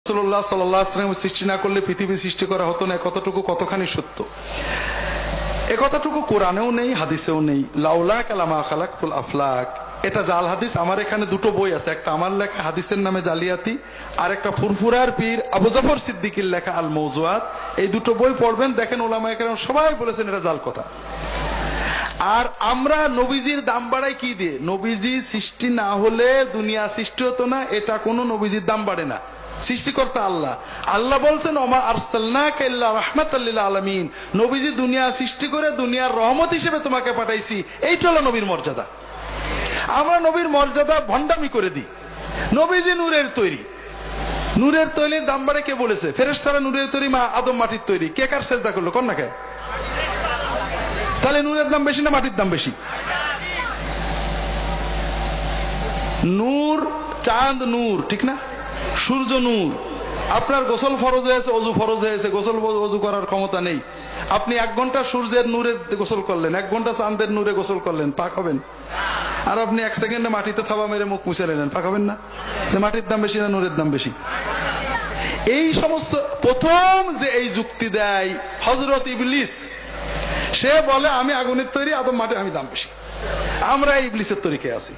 রাসূলুল্লাহ সাল্লাল্লাহু আলাইহি ওয়াসাল্লাম সৃষ্টি না করলে পৃথিবী সৃষ্টি করা হতো না, কতটুকু কতখানি সত্য। এ কথাটুকু কোরআনেও নেই, হাদিসেও নেই। লাউলা কালামা খালাকতুল আফলাক, এটা জাল হাদিস। আমার এখানে দুটো বই আছে, একটা আমার লেখা হাদিসের নামে জালিয়াতি, আর একটা ফুরফুরার পীর আবু জাফর সিদ্দিকীর লেখা আল মওযুআত। এই দুটো বই পড়বেন, দেখেন উলামায়ে কেরাম সবাই বলেছেন এটা জাল কথা। আর আমরা নবীজির দাম বাড়াই কি দিয়ে? নবীজি সৃষ্টি না হলে দুনিয়া সৃষ্টি হতো না, এটা কোনো নবীজির দাম বাড়ে না। সৃষ্টিকর্তা আল্লাহ। আল্লাহ বলছেন ওমা আরসালনাকা ইল্লা রাহমাতাল লিল আলামিন, নবীজি দুনিয়া সৃষ্টি করে দুনিয়ার রহমত হিসেবে তোমাকে পাঠাইছি। এইটা হলো নবীর মর্যাদা। আমরা নবীর মর্যাদা ভণ্ডামি করে দিই। নবীজি নূরের তৈরি, নূরের তৈরির দাম বাড়ে কে বলেছে? ফেরেশতারা নূরের তৈরি, মা আদম মাটির তৈরি। কে কার সেজদা করলো? কোন না কে? তাহলে নূরের দাম বেশি না মাটির দাম বেশি? নূর, চাঁদ নূর, ঠিক না? সূর্য নূর। আপনার গোসল ফরজ হয়েছে, অজু ফরজ হয়েছে, গোসল অজু করার ক্ষমতা নেই। আপনি 1 ঘন্টা সূর্যের নূরে গোসল করলেন, 1 ঘন্টা চাঁদের নূরে গোসল করলেন, পাক হবেন? আর আপনি 1 সেকেন্ডে মাটিতে থাবা মেরে মুখ মুছে নিলেন, পাক হবেন না? মাটির দাম বেশি না নূরের দাম বেশি? এই সমস্ত প্রথম যে এই যুক্তি দেয় হযরত ইবলিস, সে বলে আমি আগুনের তৈরি, আদম মাটি, আমি দাম বেশি। আমরা ইবলিসের তরিকায় আছি।